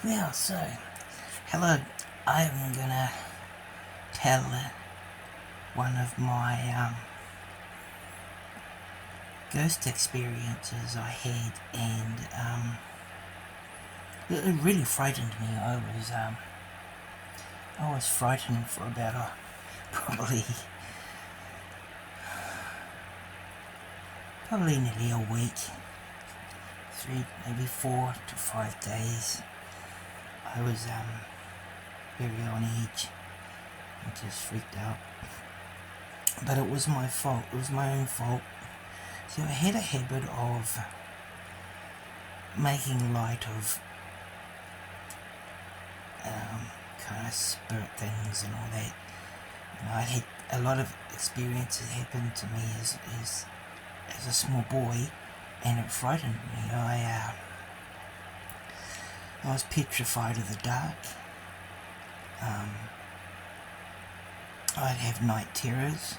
Yeah, so, hello, I'm gonna tell one of my ghost experiences I had, and it really frightened me. I was frightened for about probably nearly a week, 3, maybe 4 to 5 days. I was very on edge and just freaked out. But it was my fault. It was my own fault. So I had a habit of making light of kind of spirit things and all that. I had a lot of experiences happen to me as a small boy, and it frightened me. I was petrified of the dark. I'd have night terrors.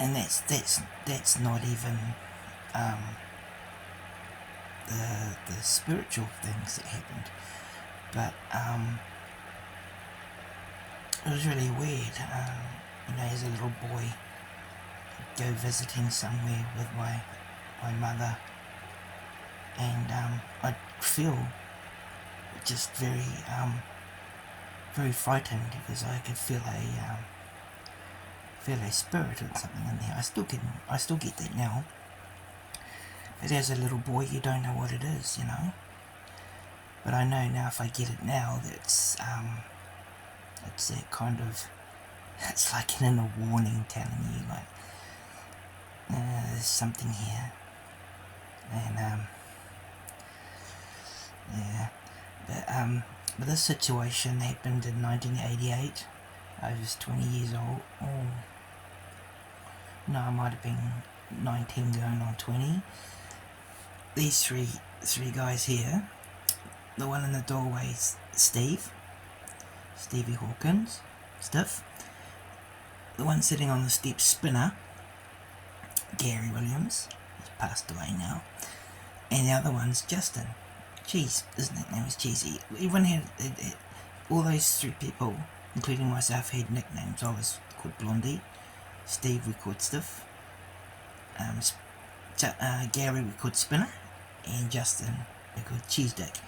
And that's not even the spiritual things that happened, but it was really weird. As a little boy, I'd go visiting somewhere with my mother, and I'd feel just very frightened because I could feel a spirit or something in there. I still get that now. But as a little boy, you don't know what it is, But I know now if I get it now, it's that kind of, it's like an inner warning telling you, like, there's something here. And, yeah. But this situation happened in 1988. I was 20 years old. Oh, no, I might have been 19 going on 20. These three guys here. The one in the doorway is Stevie Hawkins, Stiff. The one sitting on the steps, Spinner, Gary Williams. He's passed away now. And the other one's Justin. Cheese, his nickname was Cheesy. Everyone had all those three people, including myself, had nicknames. I was called Blondie, Steve we called Stiff, Gary we called Spinner, and Justin we called Cheese Dick.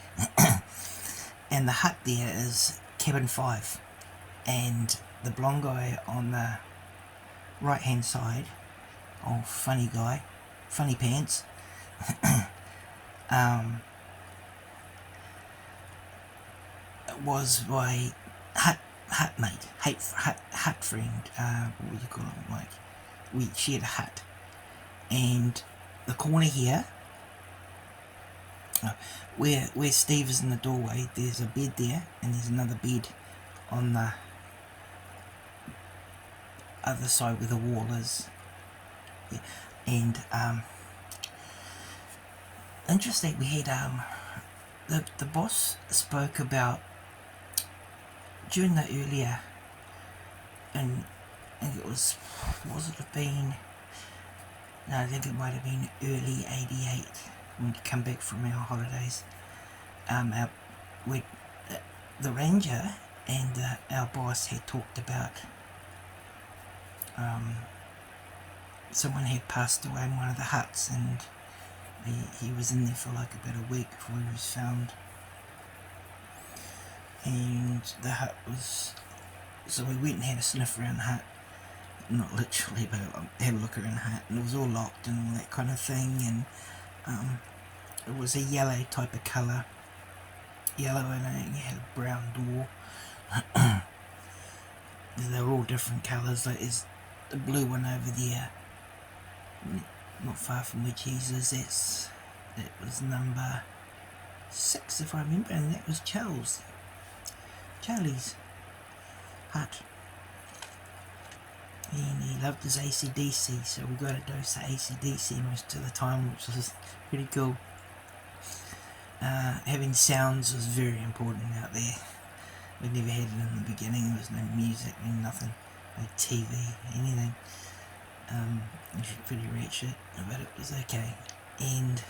And the hut there is cabin 5, and the blonde guy on the right hand side, funny guy, funny pants, was my hut mate, hut friend. What would you call him? Like, we shared a hut, and the corner here, where Steve is in the doorway, there's a bed there, and there's another bed on the other side where the wall is. Yeah. And interesting, we had the boss spoke about during the earlier, and it was it have been? No, I think it might have been early '88 when we come back from our holidays. The ranger and our boss had talked about someone had passed away in one of the huts, and he was in there for like about a week before he was found. And the hut was, so we went and had a sniff around the hut, not literally, but had a look around the hut, and it was all locked and all that kind of thing. And it was a yellow type of colour, yellow, and it had a brown door. They were all different colours. Like, there's the blue one over there, not far from where cheese is. That was number 6, if I remember, and that was Charlie's hut. And he loved his AC/DC, so we got a dose of AC/DC most of the time, which was pretty cool. Having sounds was very important out there. We never had it in the beginning. There was no music, nothing, no TV, anything. It was pretty ratchet, but it was okay. And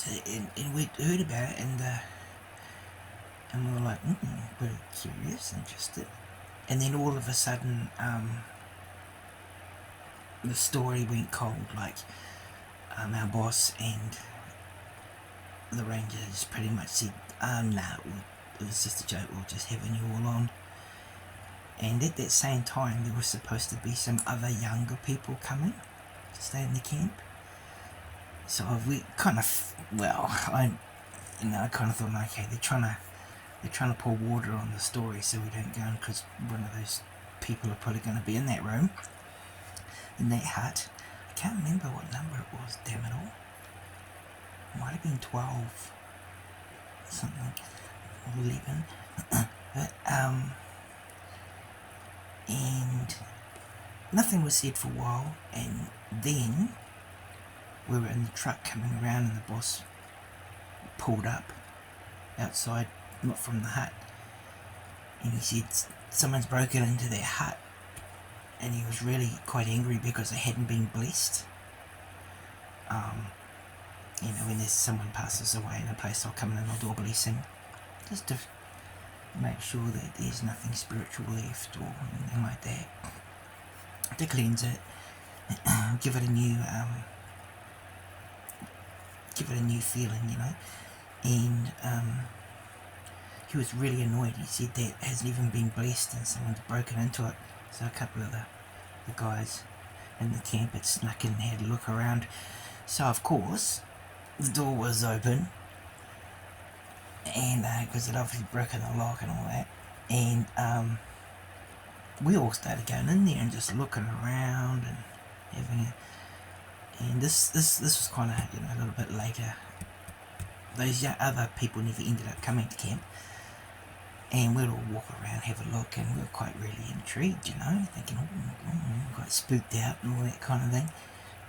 and we heard about it, and we were like, pretty curious, interested. And then all of a sudden, the story went cold. Like, our boss and the rangers pretty much said, nah, it was just a joke, we're just having you all on. And at that same time, there was supposed to be some other younger people coming to stay in the camp. So we kind of, I kind of thought, okay, they're trying to pour water on the story so we don't go in, because one of those people are probably going to be in that room, in that hut. I can't remember what number it was, damn it all. It might have been 12 or something, or 11. But, and nothing was said for a while, and then we were in the truck coming around, and the boss pulled up outside, not from the hut, and he said someone's broken into their hut, and he was really quite angry because they hadn't been blessed. When there's someone passes away in a place, I'll come in and I'll do a blessing, just to make sure that there's nothing spiritual left or anything like that, to cleanse it, give it a new feeling, and he was really annoyed. He said that it hasn't even been blessed and someone's broken into it. So a couple of the guys in the camp had snuck in and had a look around. So of course the door was open, and because it obviously broken the lock and all that, and we all started going in there and just looking around and having a, and this was kind of a little bit later. Those other people never ended up coming to camp, and we'd all walk around, have a look, and we were quite really intrigued, thinking, quite spooked out and all that kind of thing,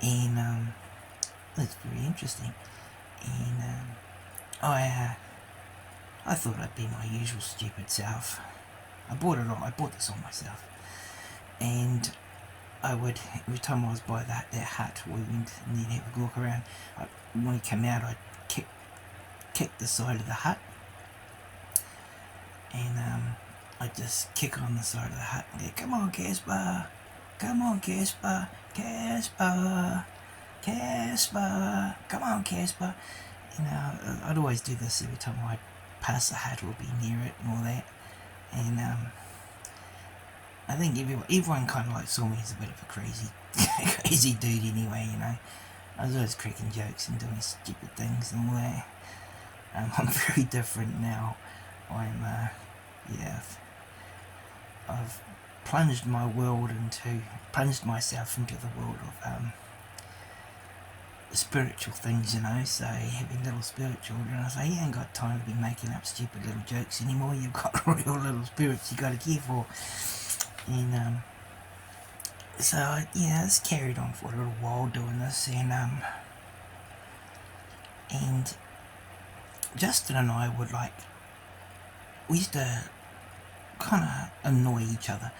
and it's very interesting. And I thought I'd be my usual stupid self. I bought this on myself, and I would, every time I was by that hut, we went and then have a walk around. When we came out, I'd kick the side of the hut, and I'd just kick on the side of the hut and go, come on, Casper, come on, Casper, Casper, Casper, come on, Casper. I'd always do this every time I'd pass the hut or be near it and all that. And I think everyone kind of like saw me as a bit of a crazy dude anyway, I was always cracking jokes and doing stupid things and all that. I'm very different now. I've plunged myself into the world of spiritual things, so having little spiritual, and I say, you ain't got time to be making up stupid little jokes anymore. You've got real little spirits you got to care for. And so I just carried on for a little while doing this, and Justin and I would we used to kind of annoy each other.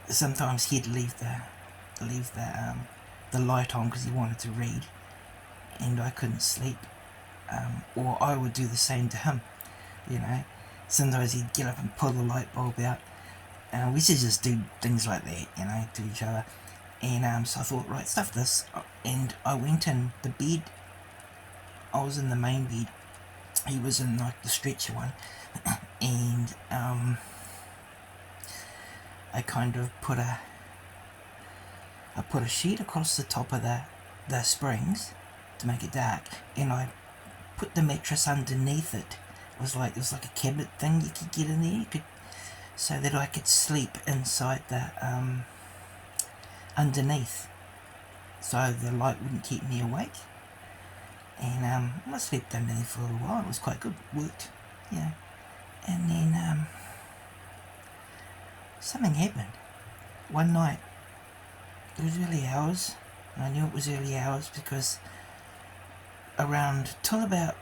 Sometimes he'd leave the light on because he wanted to read, and I couldn't sleep, or I would do the same to him. Sometimes he'd get up and pull the light bulb out, and we used to just do things like that, to each other. And so I thought, right, stuff this, and I went in the bed. I was in the main bed, he was in the stretcher one, and I kind of put a sheet across the top of the springs to make it dark, and I put the mattress underneath it. It was like a cabinet thing you could get in there, so that I could sleep inside the underneath, so the light wouldn't keep me awake. And I slept underneath for a little while. It was quite good, worked, And then something happened one night. It was early hours, and I knew it was early hours because around till about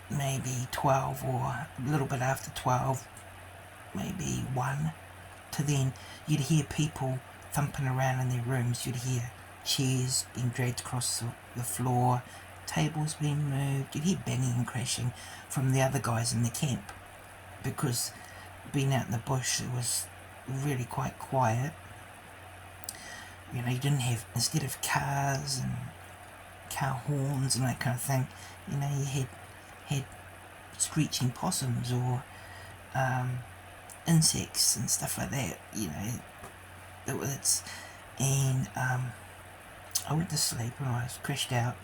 maybe 12 or a little bit after 12, maybe 1, to then you'd hear people thumping around in their rooms. You'd hear chairs being dragged across the floor, tables being moved. You'd hear banging and crashing from the other guys in the camp, because being out in the bush, it was really quite quiet. You know, you didn't have, instead of cars and car horns and that kind of thing, you know, you had screeching possums or insects and stuff like that. You know, and I went to sleep and I was crashed out,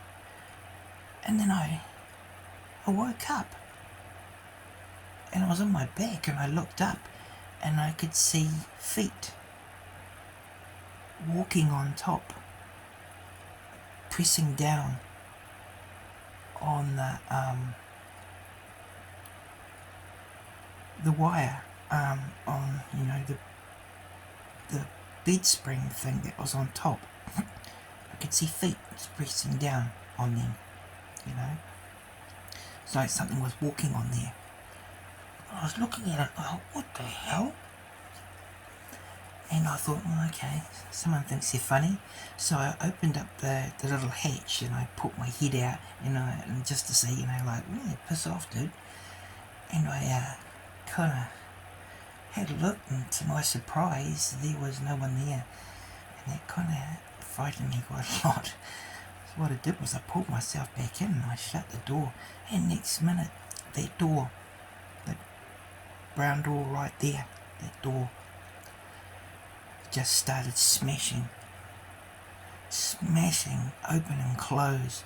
and then I woke up and I was on my back and I looked up and I could see feet walking on top, pressing down on the wire, on, you know, the bed spring thing that was on top. I could see feet pressing down on them, you know. It's like something was walking on there. I was looking at it, oh, what the hell? And I thought, well, okay, someone thinks they're funny. So I opened up the little hatch and I put my head out, and just to say, you know, like, really piss off, dude. And I kind of had a look, and to my surprise, there was no one there. And that kind of frightened me quite a lot. So what I did was I pulled myself back in and I shut the door. And next minute, that door, that brown door right there, that door just started smashing open and close.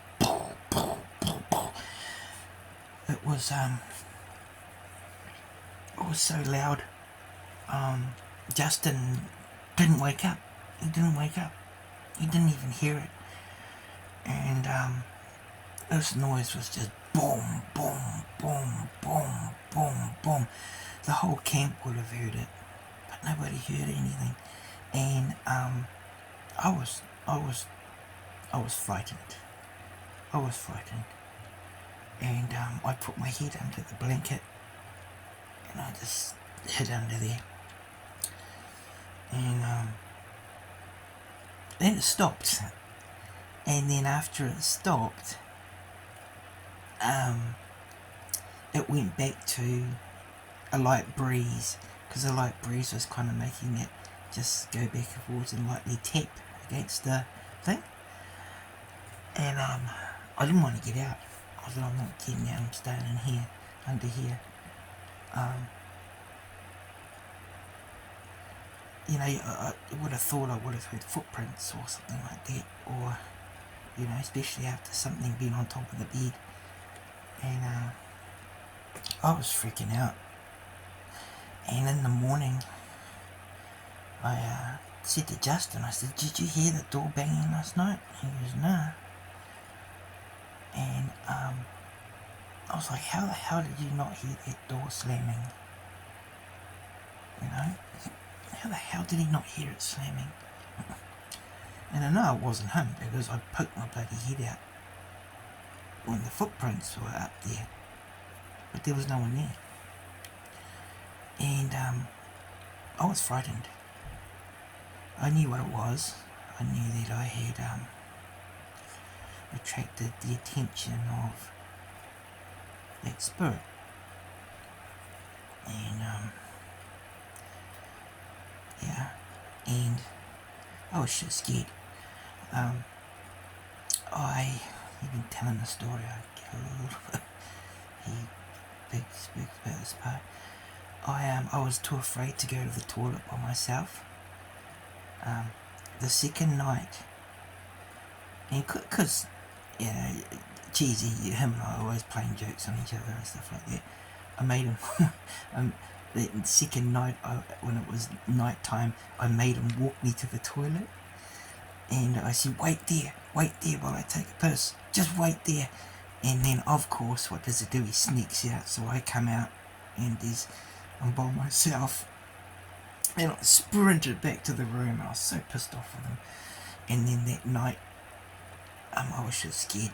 It was so loud. Justin didn't wake up. He didn't wake up. He didn't even hear it. And this noise was just boom, boom, boom, boom, boom, boom. The whole camp would have heard it, but nobody heard anything. And I was frightened. I was frightened. And I put my head under the blanket and I just hid under there. And then it stopped. And then after it stopped, it went back to a light breeze, because the light breeze was kind of making it just go back and forwards and lightly tap against the thing. And I didn't want to get out. I thought, I'm not getting out, I'm staying in here, under here. You know, I would have thought I would have heard footprints or something like that, or, you know, especially after something being on top of the bed. And I was freaking out. And in the morning, I said to Justin, I said, did you hear the door banging last night? He goes, nah. And I was like, how the hell did you not hear that door slamming? You know? How the hell did he not hear it slamming? And I know it wasn't him, because I poked my bloody head out when the footprints were up there. But there was no one there. And I was frightened. I knew what it was. I knew that I had attracted the attention of that spirit. And yeah, and I was shit scared. You've been telling the story, I get a little bit, he speaks about this part. I was too afraid to go to the toilet by myself. The second night, and because, you know, cheesy, him and I are always playing jokes on each other and stuff like that, I made him, the second night, when it was night time, I made him walk me to the toilet. And I said, wait there while I take a piss. Just wait there. And then, of course, what does it do? He sneaks out. So I come out, and I'm by myself. And I sprinted back to the room. I was so pissed off with him. And then that night, I was just scared.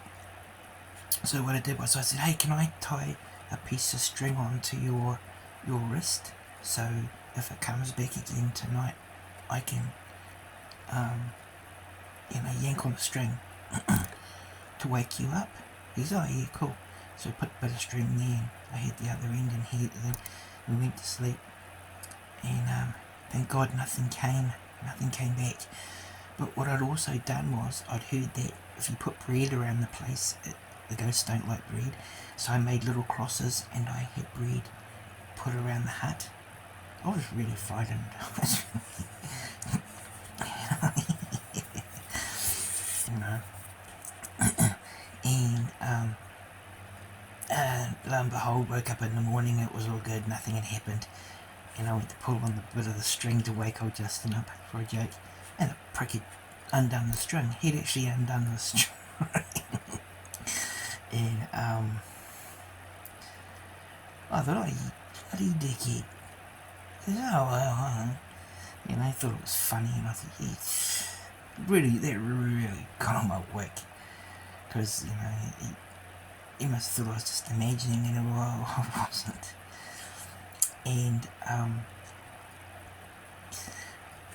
So what I did was I said, hey, can I tie a piece of string onto your wrist? So if it comes back again tonight, I can yank on the string to wake you up. He goes, oh yeah, cool. So I put a bit of string there, and I had the other end, and then we went to sleep. And thank God nothing came back. But what I'd also done was, I'd heard that if you put bread around the place, the ghosts don't like bread. So I made little crosses, and I had bread put around the hut. I was really frightened. You know. And lo and behold, woke up in the morning, it was all good, nothing had happened. And I went to pull on the bit of the string to wake old Justin up for a joke, and the prick had undone the string. He'd actually undone the string. And I thought, oh, you bloody dickhead. He said, oh, well, and I thought it was funny, and I thought, yeah, that really got on my wick. Because, he must have thought I was just imagining it, or I wasn't. And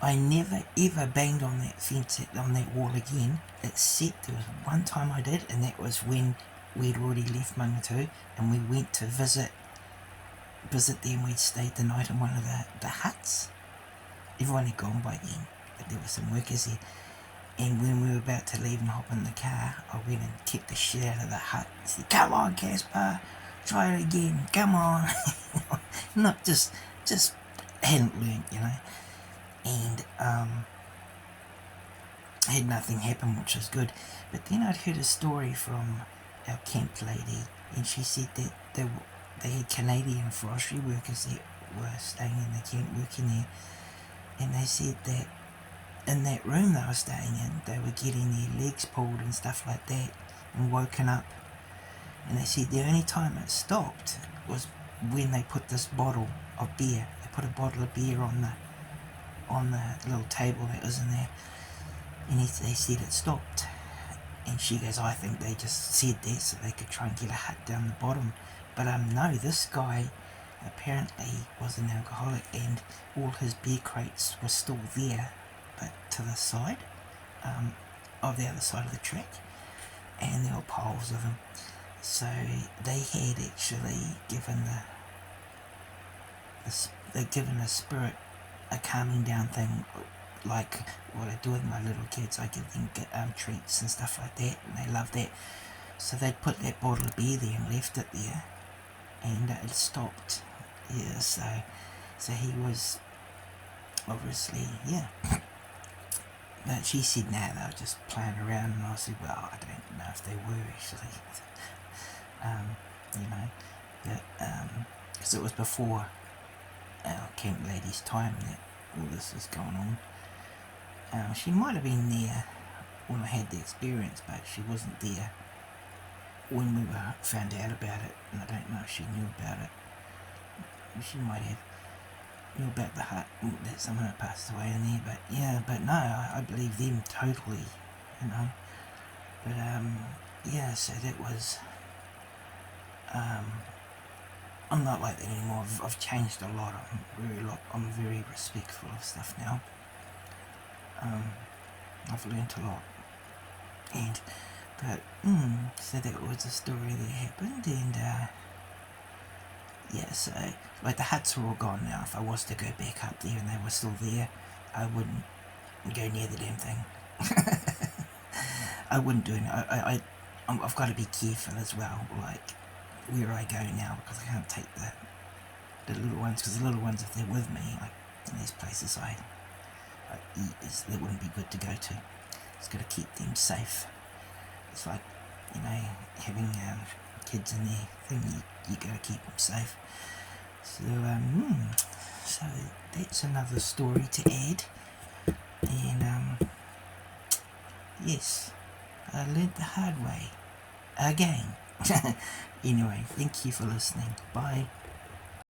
I never ever banged on that fence, on that wall again, except there was one time I did, and that was when we'd already left Mangatū, and we went to visit them. We'd stayed the night in one of the huts. Everyone had gone by then, but there were some workers there. And when we were about to leave and hop in the car, I went and kicked the shit out of the hut and said, come on, Casper, try it again, come on. Not just hadn't learnt, And had nothing happen, which was good. But then I'd heard a story from our camp lady, and she said that they had Canadian forestry workers that were staying in the camp working there, and they said that in that room they were staying in, they were getting their legs pulled and stuff like that, and woken up. And they said the only time it stopped was when they put this bottle of beer. They put a bottle of beer on the little table that was in there, and they said it stopped. And she goes, I think they just said that so they could try and get a hut down the bottom. But no, this guy apparently was an alcoholic, and all his beer crates were still there, but to the side, of the other side of the track, and there were piles of them. So they had actually given the spirit a calming down thing, like what I do with my little kids. I give them treats and stuff like that, and they love that. So they'd put that bottle of beer there and left it there, and it stopped. Yeah, so he was obviously, yeah. But she said, nah, they were just playing around, and I said, well, I don't know if they were actually. But because it was before our camp lady's time that all this was going on. She might have been there when I had the experience, but she wasn't there when we found out about it, and I don't know if she knew about it. She might have knew about the hut that someone had passed away in there, but no, I believe them totally, But yeah, so that was. I'm not like that anymore. I've changed a lot. I'm very respectful of stuff now. I've learnt a lot, so that was a story that happened, and yeah, so like the huts are all gone now. If I was to go back up there and they were still there, I wouldn't go near the damn thing. I wouldn't do it. I've got to be careful as well, like where I go now, because I can't take the little ones, because the little ones, if they're with me, like in these places I eat, that wouldn't be good to go to. Just got to keep them safe. It's like, having kids in there thing, you got to keep them safe. So so that's another story to add, and yes, I learnt the hard way again. Anyway, thank you for listening. Bye.